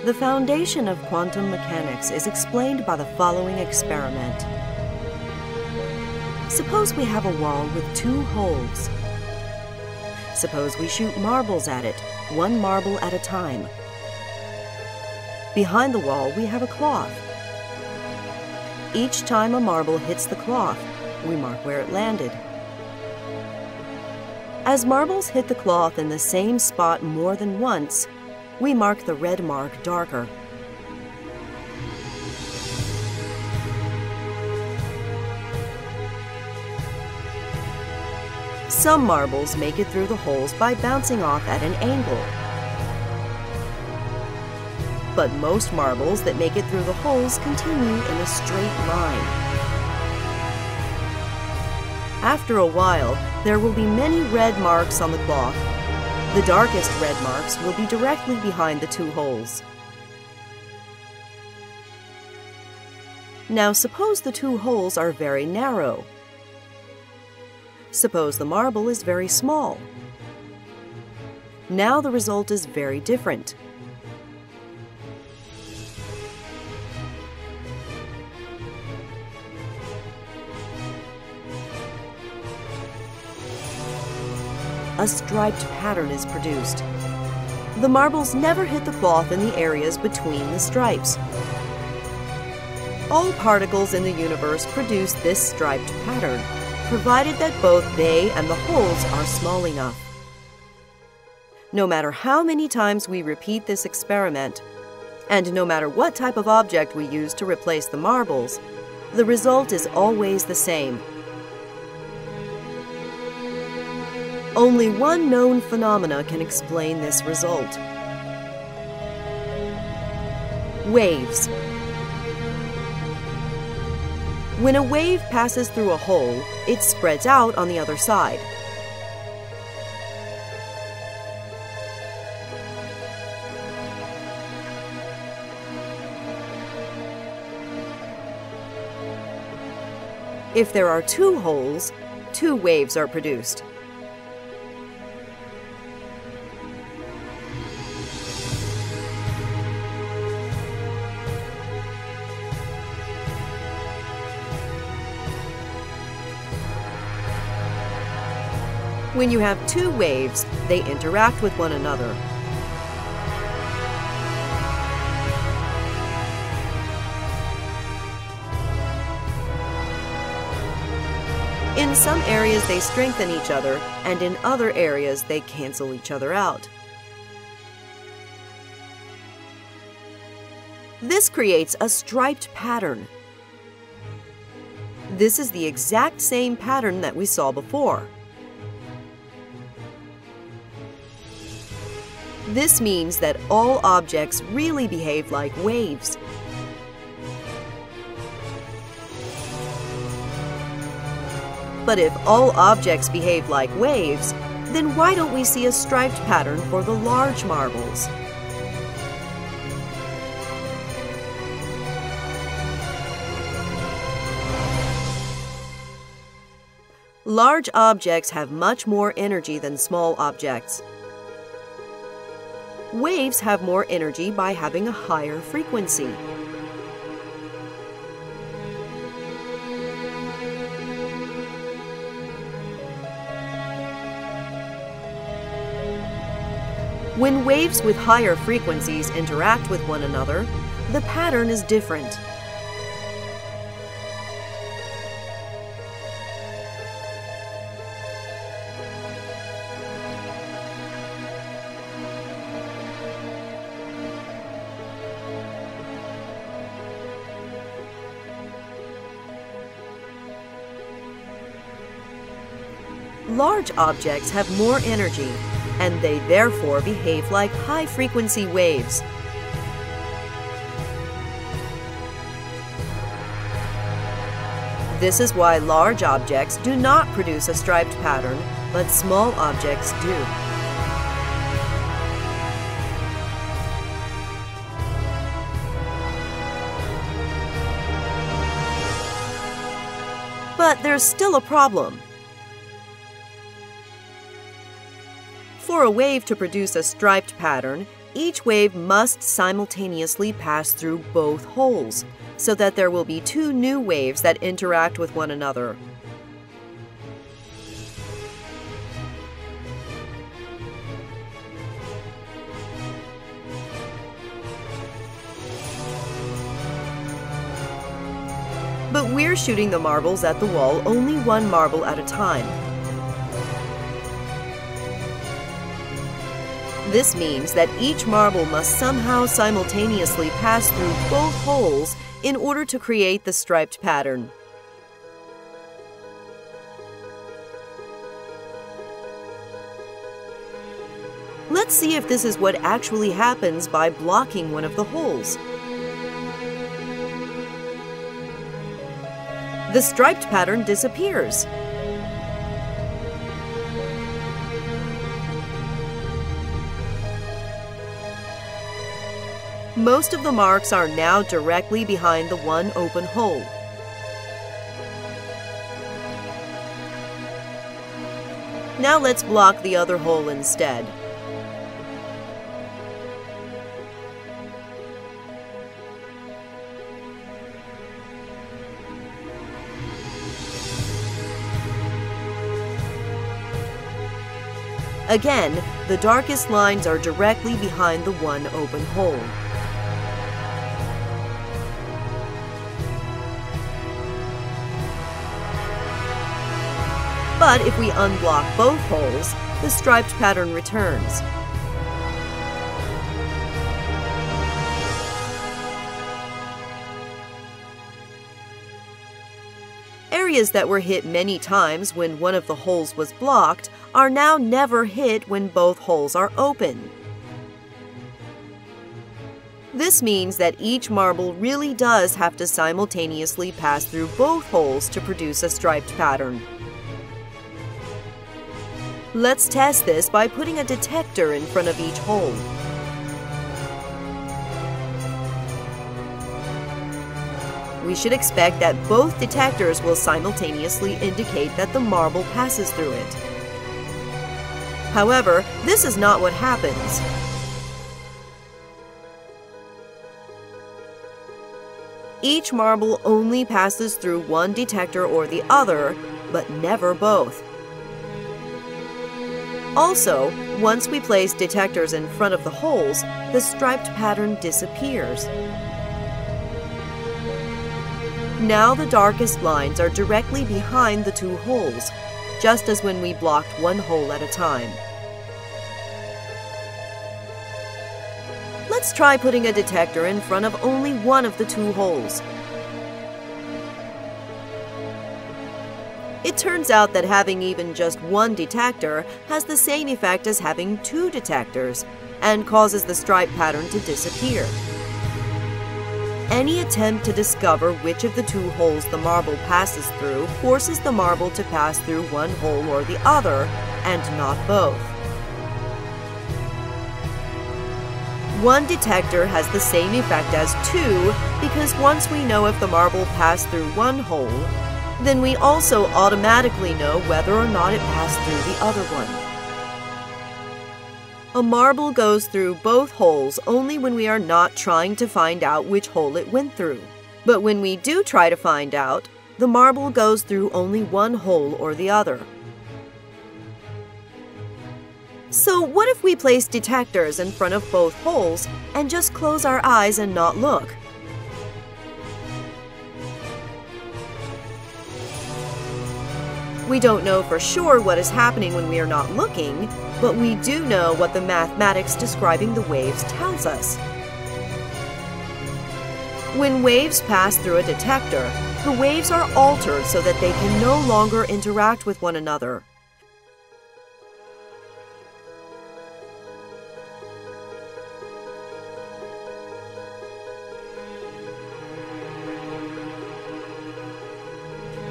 The foundation of quantum mechanics is explained by the following experiment. Suppose we have a wall with 2 holes. Suppose we shoot marbles at it, 1 marble at a time. Behind the wall, we have a cloth. Each time a marble hits the cloth, we mark where it landed. As marbles hit the cloth in the same spot more than once, we mark the red mark darker. Some marbles make it through the holes by bouncing off at an angle. But most marbles that make it through the holes continue in a straight line. After a while, there will be many red marks on the cloth. The darkest red marks will be directly behind the 2 holes. Now suppose the 2 holes are very narrow. Suppose the marble is very small. Now the result is very different. A striped pattern is produced. The marbles never hit the cloth in the areas between the stripes. All particles in the universe produce this striped pattern, provided that both they and the holes are small enough. No matter how many times we repeat this experiment, and no matter what type of object we use to replace the marbles, the result is always the same. Only one known phenomena can explain this result. Waves. When a wave passes through a hole, it spreads out on the other side. If there are 2 holes, 2 waves are produced. When you have 2 waves, they interact with one another. In some areas they strengthen each other, and in other areas they cancel each other out. This creates a striped pattern. This is the exact same pattern that we saw before. This means that all objects really behave like waves. But if all objects behave like waves, then why don't we see a striped pattern for the large marbles? Large objects have much more energy than small objects. Waves have more energy by having a higher frequency. When waves with higher frequencies interact with one another, the pattern is different. Large objects have more energy, and they therefore behave like high-frequency waves. This is why large objects do not produce a striped pattern, but small objects do. But there's still a problem. For a wave to produce a striped pattern, each wave must simultaneously pass through both holes, so that there will be two new waves that interact with one another. But we're shooting the marbles at the wall only one marble at a time. This means that each marble must somehow simultaneously pass through both holes in order to create the striped pattern. Let's see if this is what actually happens by blocking one of the holes. The striped pattern disappears. Most of the marks are now directly behind the one open hole. Now let's block the other hole instead. Again, the darkest lines are directly behind the one open hole. But if we unblock both holes, the striped pattern returns. Areas that were hit many times when one of the holes was blocked are now never hit when both holes are open. This means that each marble really does have to simultaneously pass through both holes to produce a striped pattern. Let's test this by putting a detector in front of each hole. We should expect that both detectors will simultaneously indicate that the marble passes through it. However, this is not what happens. Each marble only passes through one detector or the other, but never both. Also, once we place detectors in front of the holes, the striped pattern disappears. Now the darkest lines are directly behind the two holes, just as when we blocked one hole at a time. Let's try putting a detector in front of only one of the two holes. It turns out that having even just one detector has the same effect as having two detectors and causes the stripe pattern to disappear. Any attempt to discover which of the two holes the marble passes through forces the marble to pass through one hole or the other, and not both. One detector has the same effect as two because once we know if the marble passed through one hole, then we also automatically know whether or not it passed through the other one. A marble goes through both holes only when we are not trying to find out which hole it went through. But when we do try to find out, the marble goes through only one hole or the other. So what if we place detectors in front of both holes and just close our eyes and not look? We don't know for sure what is happening when we are not looking, but we do know what the mathematics describing the waves tells us. When waves pass through a detector, the waves are altered so that they can no longer interact with one another.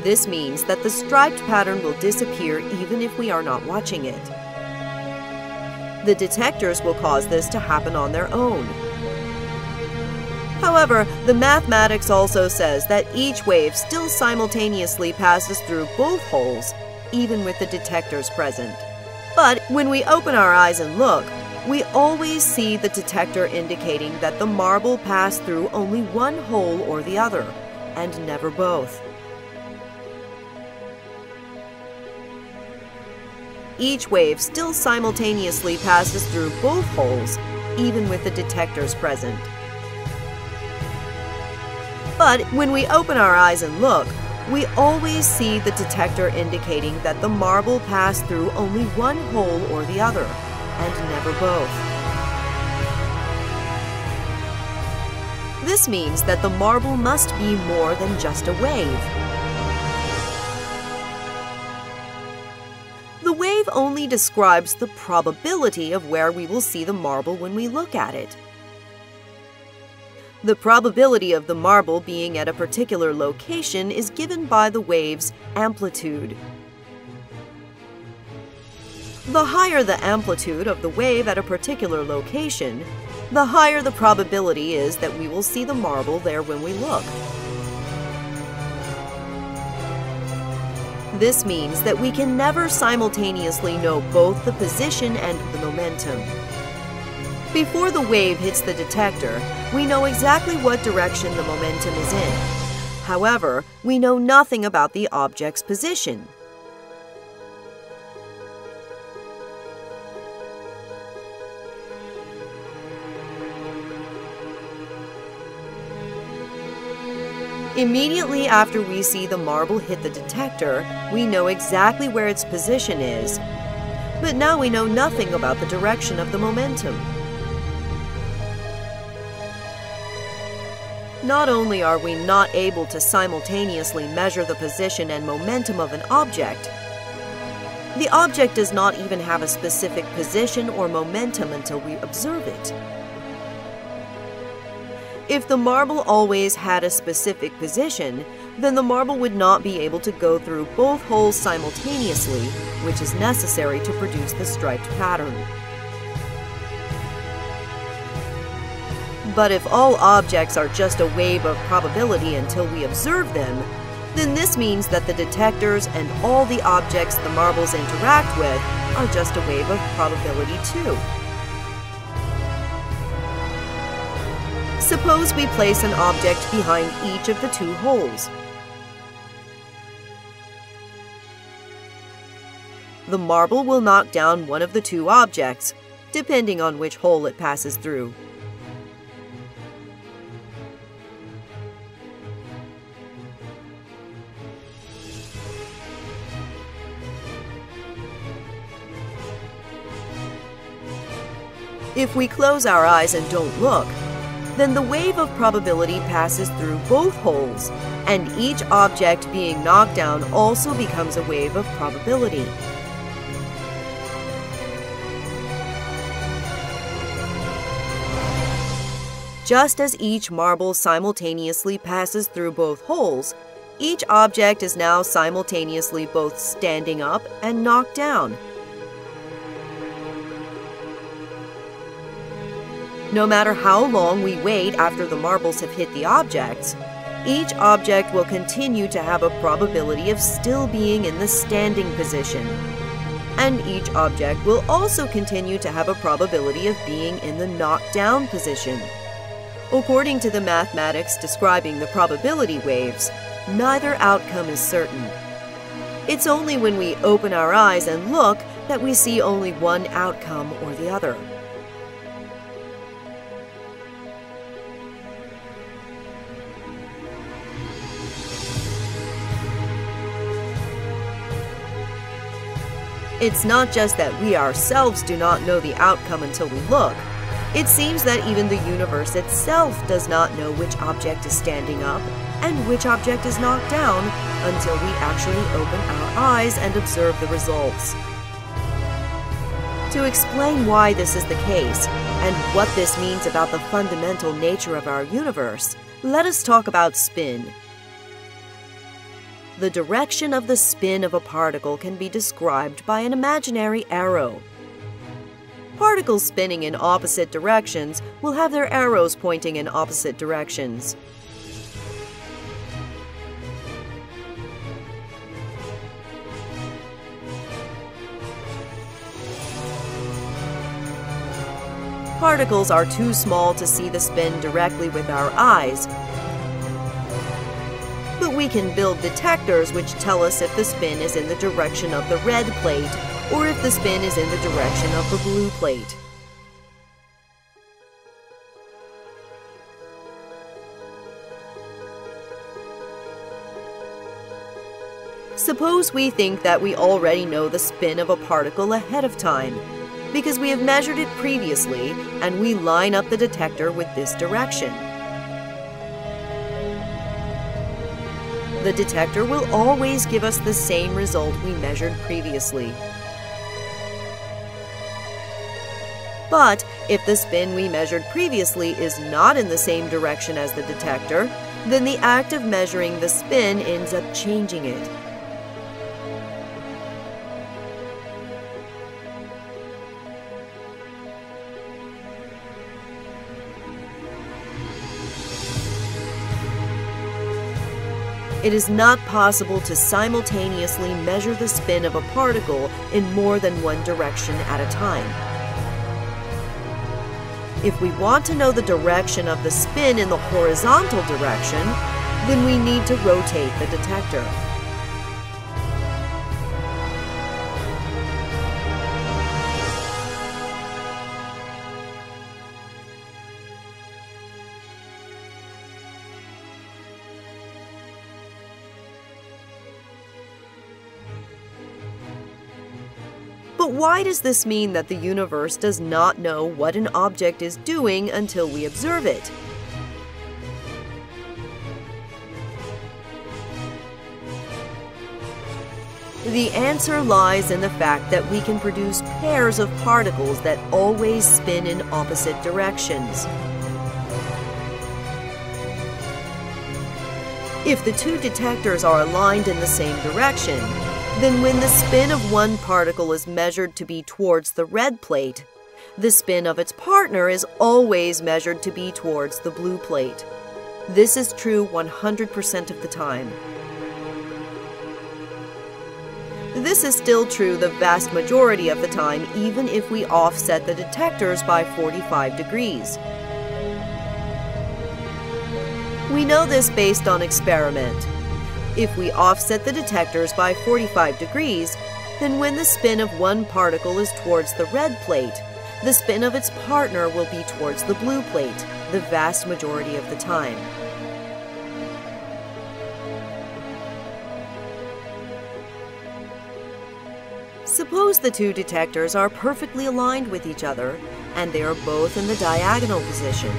This means that the striped pattern will disappear even if we are not watching it. The detectors will cause this to happen on their own. However, the mathematics also says that each wave still simultaneously passes through both holes, even with the detectors present. But when we open our eyes and look, we always see the detector indicating that the marble passed through only one hole or the other, and never both. Each wave still simultaneously passes through both holes, even with the detectors present. But when we open our eyes and look, we always see the detector indicating that the marble passed through only one hole or the other, and never both. This means that the marble must be more than just a wave. The wave only describes the probability of where we will see the marble when we look at it. The probability of the marble being at a particular location is given by the wave's amplitude. The higher the amplitude of the wave at a particular location, the higher the probability is that we will see the marble there when we look. This means that we can never simultaneously know both the position and the momentum. Before the wave hits the detector, we know exactly what direction the momentum is in. However, we know nothing about the object's position. Immediately after we see the marble hit the detector, we know exactly where its position is, but now we know nothing about the direction of the momentum. Not only are we not able to simultaneously measure the position and momentum of an object, the object does not even have a specific position or momentum until we observe it. If the marble always had a specific position, then the marble would not be able to go through both holes simultaneously, which is necessary to produce the striped pattern. But if all objects are just a wave of probability until we observe them, then this means that the detectors and all the objects the marbles interact with are just a wave of probability too. Suppose we place an object behind each of the two holes. The marble will knock down one of the two objects, depending on which hole it passes through. If we close our eyes and don't look, then the wave of probability passes through both holes, and each object being knocked down also becomes a wave of probability. Just as each marble simultaneously passes through both holes, each object is now simultaneously both standing up and knocked down. No matter how long we wait after the marbles have hit the objects, each object will continue to have a probability of still being in the standing position. And each object will also continue to have a probability of being in the knocked-down position. According to the mathematics describing the probability waves, neither outcome is certain. It's only when we open our eyes and look that we see only one outcome or the other. It's not just that we ourselves do not know the outcome until we look. It seems that even the universe itself does not know which object is standing up and which object is knocked down until we actually open our eyes and observe the results. To explain why this is the case and what this means about the fundamental nature of our universe, let us talk about spin. The direction of the spin of a particle can be described by an imaginary arrow. Particles spinning in opposite directions will have their arrows pointing in opposite directions. particles are too small to see the spin directly with our eyes, but we can build detectors which tell us if the spin is in the direction of the red plate or if the spin is in the direction of the blue plate. Suppose we think that we already know the spin of a particle ahead of time, because we have measured it previously and we line up the detector with this direction. The detector will always give us the same result we measured previously. But if the spin we measured previously is not in the same direction as the detector, then the act of measuring the spin ends up changing it. It is not possible to simultaneously measure the spin of a particle in more than one direction at a time. If we want to know the direction of the spin in the horizontal direction, then we need to rotate the detector. But why does this mean that the universe does not know what an object is doing until we observe it? The answer lies in the fact that we can produce pairs of particles that always spin in opposite directions. If the two detectors are aligned in the same direction, then when the spin of one particle is measured to be towards the red plate, the spin of its partner is always measured to be towards the blue plate. This is true 100% of the time. This is still true the vast majority of the time, even if we offset the detectors by 45 degrees. We know this based on experiment. If we offset the detectors by 45 degrees, then when the spin of one particle is towards the red plate, the spin of its partner will be towards the blue plate, the vast majority of the time. Suppose the two detectors are perfectly aligned with each other, and they are both in the diagonal position.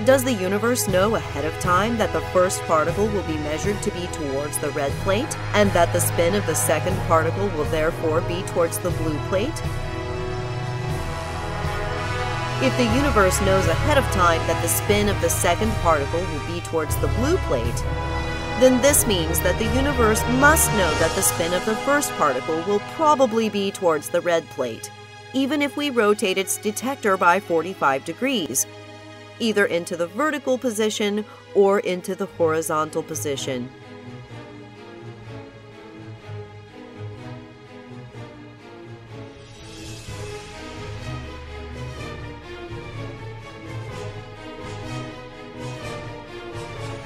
Does the universe know ahead of time that the first particle will be measured to be towards the red plate, and that the spin of the second particle will therefore be towards the blue plate? If the universe knows ahead of time that the spin of the second particle will be towards the blue plate, then this means that the universe must know that the spin of the first particle will probably be towards the red plate, even if we rotate its detector by 45 degrees, either into the vertical position or into the horizontal position.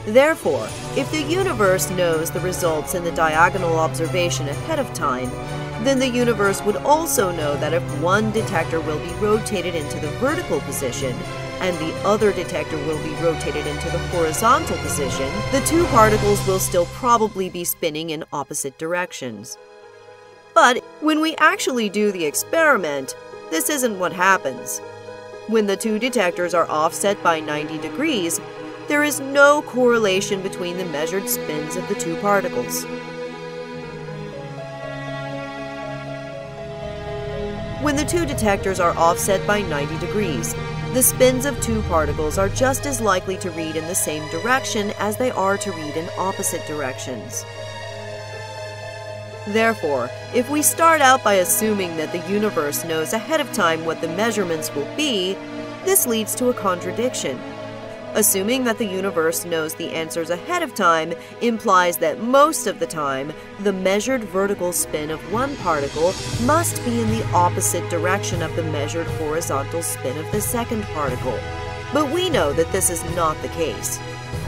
Therefore, if the universe knows the results in the diagonal observation ahead of time, then the universe would also know that if one detector will be rotated into the vertical position, and the other detector will be rotated into the horizontal position, the two particles will still probably be spinning in opposite directions. But when we actually do the experiment, this isn't what happens. When the two detectors are offset by 90 degrees, there is no correlation between the measured spins of the two particles. When the two detectors are offset by 90 degrees, the spins of two particles are just as likely to read in the same direction as they are to read in opposite directions. Therefore, if we start out by assuming that the universe knows ahead of time what the measurements will be, this leads to a contradiction. Assuming that the universe knows the answers ahead of time implies that most of the time, the measured vertical spin of one particle must be in the opposite direction of the measured horizontal spin of the second particle. But we know that this is not the case.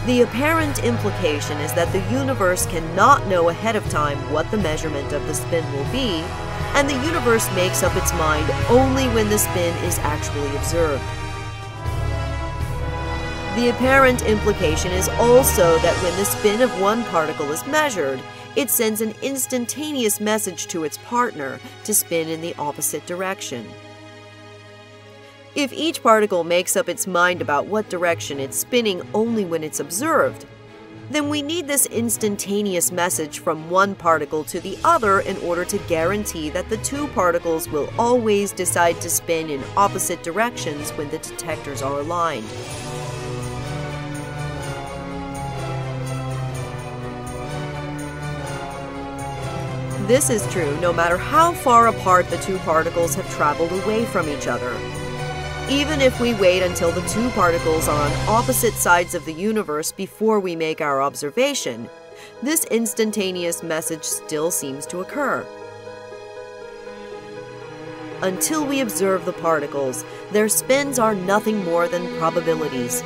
The apparent implication is that the universe cannot know ahead of time what the measurement of the spin will be, and the universe makes up its mind only when the spin is actually observed. The apparent implication is also that when the spin of one particle is measured, it sends an instantaneous message to its partner to spin in the opposite direction. If each particle makes up its mind about what direction it's spinning only when it's observed, then we need this instantaneous message from one particle to the other in order to guarantee that the two particles will always decide to spin in opposite directions when the detectors are aligned. This is true no matter how far apart the two particles have traveled away from each other. Even if we wait until the two particles are on opposite sides of the universe before we make our observation, this instantaneous message still seems to occur. Until we observe the particles, their spins are nothing more than probabilities.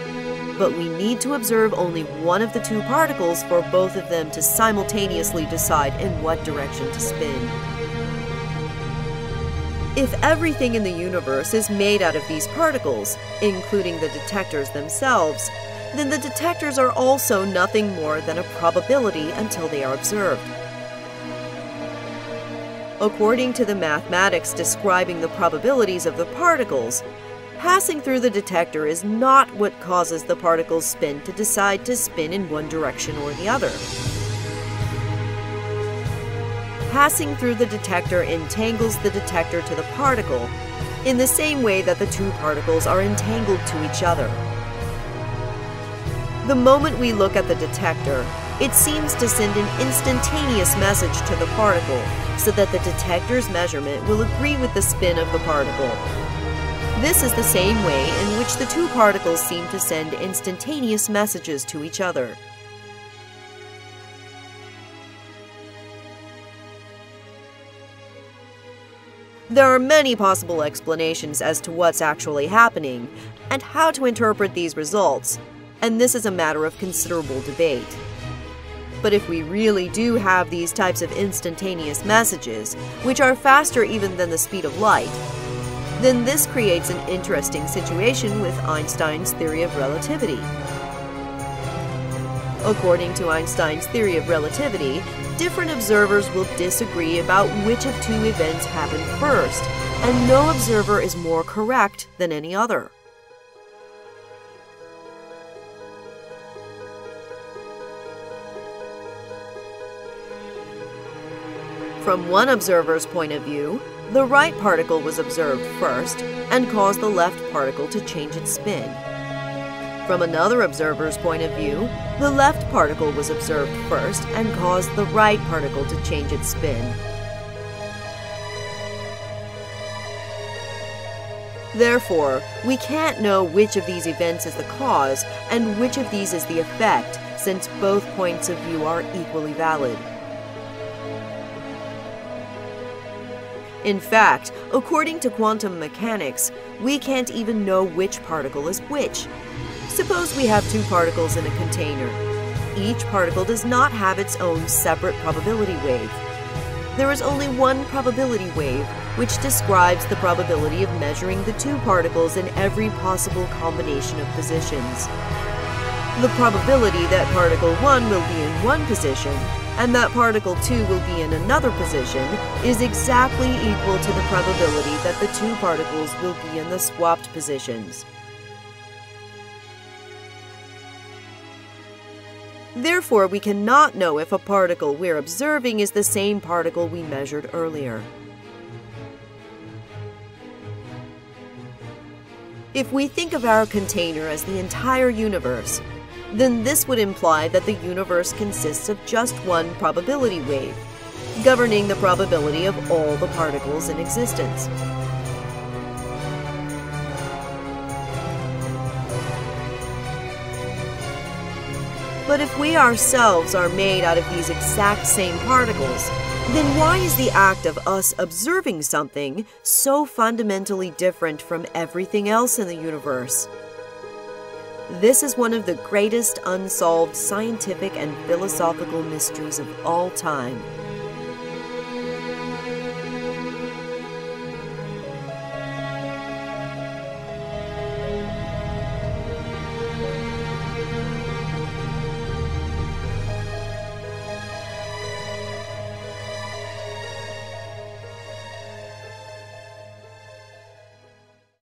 But we need to observe only one of the two particles for both of them to simultaneously decide in what direction to spin. If everything in the universe is made out of these particles, including the detectors themselves, then the detectors are also nothing more than a probability until they are observed. According to the mathematics describing the probabilities of the particles, passing through the detector is not what causes the particle's spin to decide to spin in one direction or the other. Passing through the detector entangles the detector to the particle, in the same way that the two particles are entangled to each other. The moment we look at the detector, it seems to send an instantaneous message to the particle, so that the detector's measurement will agree with the spin of the particle. This is the same way in which the two particles seem to send instantaneous messages to each other. There are many possible explanations as to what's actually happening and how to interpret these results, and this is a matter of considerable debate. But if we really do have these types of instantaneous messages, which are faster even than the speed of light, then this creates an interesting situation with Einstein's theory of relativity. According to Einstein's theory of relativity, different observers will disagree about which of two events happened first, and no observer is more correct than any other. From one observer's point of view, the right particle was observed first and caused the left particle to change its spin. From another observer's point of view, the left particle was observed first and caused the right particle to change its spin. Therefore, we can't know which of these events is the cause and which of these is the effect, since both points of view are equally valid. In fact, according to quantum mechanics, we can't even know which particle is which. Suppose we have two particles in a container. Each particle does not have its own separate probability wave. There is only one probability wave, which describes the probability of measuring the two particles in every possible combination of positions. The probability that particle 1 will be in one position and that particle 2 will be in another position is exactly equal to the probability that the two particles will be in the swapped positions. Therefore, we cannot know if a particle we're observing is the same particle we measured earlier. If we think of our container as the entire universe, then this would imply that the universe consists of just one probability wave, governing the probability of all the particles in existence. But if we ourselves are made out of these exact same particles, then why is the act of us observing something so fundamentally different from everything else in the universe? This is one of the greatest unsolved scientific and philosophical mysteries of all time,